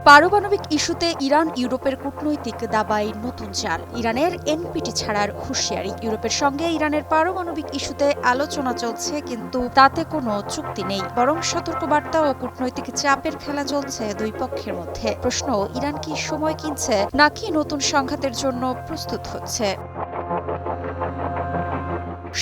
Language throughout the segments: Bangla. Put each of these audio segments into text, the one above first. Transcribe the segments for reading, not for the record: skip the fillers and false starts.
পারমাণবিক ইস্যুতে ইরান ইউরোপের কূটনৈতিক দাবায় নতুন চাল। ইরানের এনপিটি ছাড়ার হুঁশিয়ারি। ইউরোপের সঙ্গে ইরানের পারমাণবিক ইস্যুতে আলোচনা চলছে, কিন্তু তাতে কোনো চুক্তি নেই, বরং সতর্কবার্তা ও কূটনৈতিক চাপের খেলা চলছে দুই পক্ষের মধ্যে। প্রশ্ন, ইরান কি সময় কিনছে নাকি নতুন সংঘাতের জন্য প্রস্তুত হচ্ছে?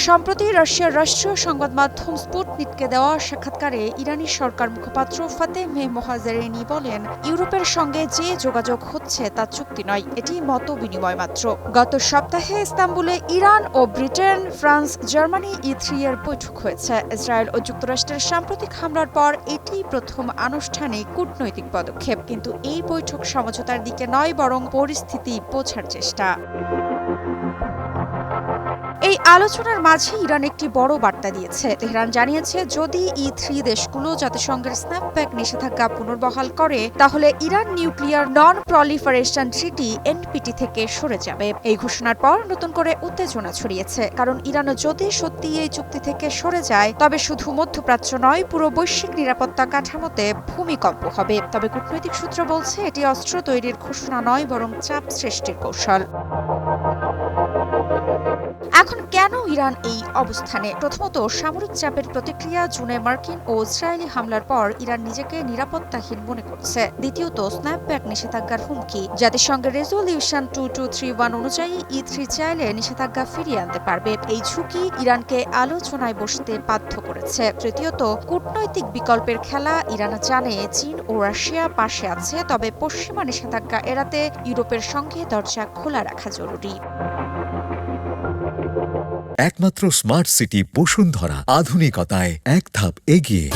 সম্প্রতি রাশিয়ার রাষ্ট্রীয় সংবাদ মাধ্যম স্পুটনিককে দেওয়া সাক্ষাৎকারে ইরানি সরকার মুখপাত্র ফাতেহ মোহাজেরেনি বলেন, ইউরোপের সঙ্গে যে যোগাযোগ হচ্ছে তা চুক্তি নয়, এটি মত বিনিময় মাত্র। গত সপ্তাহে ইস্তাম্বুলে ইরান ও ব্রিটেন, ফ্রান্স, জার্মানি E3 এর বৈঠক হয়েছে। ইসরায়েল ও যুক্তরাষ্ট্রের সাম্প্রতিক হামলার পর এটি প্রথম আনুষ্ঠানিক কূটনৈতিক পদক্ষেপ, কিন্তু এই বৈঠক সমঝোতার দিকে নয়, বরং পরিস্থিতি বোঝার চেষ্টা। এই আলোচনার মাঝে ইরান একটি বড় বার্তা দিয়েছে। তেহরান জানিয়েছে, যদি E3 দেশগুলো জাতিসংঘের স্ন্যাপব্যাক নিষেধাজ্ঞা পুনর্বহাল করে, তাহলে ইরান নিউক্লিয়ার নন প্রলিফারেশন ট্রিটি NPT থেকে সরে যাবে। এই ঘোষণার পর নতুন করে উত্তেজনা ছড়িয়েছে, কারণ ইরান যদি সত্যি এই চুক্তি থেকে সরে যায়, তবে শুধু মধ্যপ্রাচ্য নয়, পুরো বৈশ্বিক নিরাপত্তা কাঠামোতে ভূমিকম্প হবে। তবে কূটনৈতিক সূত্র বলছে, এটি অস্ত্র তৈরির ঘোষণা নয়, বরং চাপ সৃষ্টির কৌশল। এখন কেন ইরান এই অবস্থানে? প্রথমত, সামরিক চাপের প্রতিক্রিয়া। জুনে মার্কিন ও ইসরায়েলি হামলার পর ইরান নিজেকে নিরাপত্তাহীন মনে করছে। দ্বিতীয়ত, স্ন্যাপব্যাক নিষেধাজ্ঞার হুমকি। জাতিসংঘের রেজলিউশন 2231 অনুযায়ী E3 চাইলে নিষেধাজ্ঞা ফিরিয়ে আনতে পারবে। এই ঝুঁকি ইরানকে আলোচনায় বসতে বাধ্য করেছে। তৃতীয়ত, কূটনৈতিক বিকল্পের খেলা। ইরান জানে চীন ও রাশিয়া পাশে আছে, তবে পশ্চিমা নিষেধাজ্ঞা এড়াতে ইউরোপের সঙ্গে দরজা খোলা রাখা জরুরি। একমাত্র স্মার্ট সিটি বসুন্ধরা, আধুনিকতায় এক ধাপ এগিয়ে।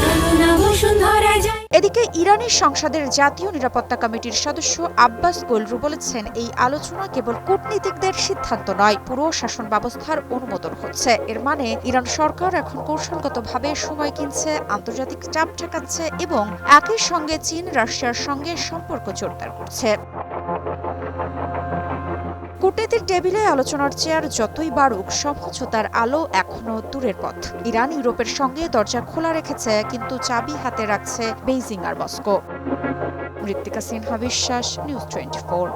এদিকে ইরানি সংসদের জাতীয় নিরাপত্তা কমিটির সদস্য আব্বাস গোলরু বলেছেন, এই আলোচনা কেবল কূটনীতিকদের সিদ্ধান্ত নয়, পুরো শাসন ব্যবস্থার অনুমোদন হচ্ছে। এর মানে ইরান সরকার এখন কৌশলগতভাবে সময় কিনছে, আন্তর্জাতিক চাপ ঠেকাচ্ছে এবং একই সঙ্গে চীন, রাশিয়ার সঙ্গে সম্পর্ক জোরদার করছে। কূটনীতির টেবিলে আলোচনার চেয়ার যতই বাড়ুক, সমঝোতার আলো এখনো দূরের পথ। ইরান ইউরোপের সঙ্গে দরজা খোলা রেখেছে, কিন্তু চাবি হাতে রাখছে বেইজিং আর মস্কো। মৃত্তিকা সিনহা বিশ্বাস, নিউজ 24।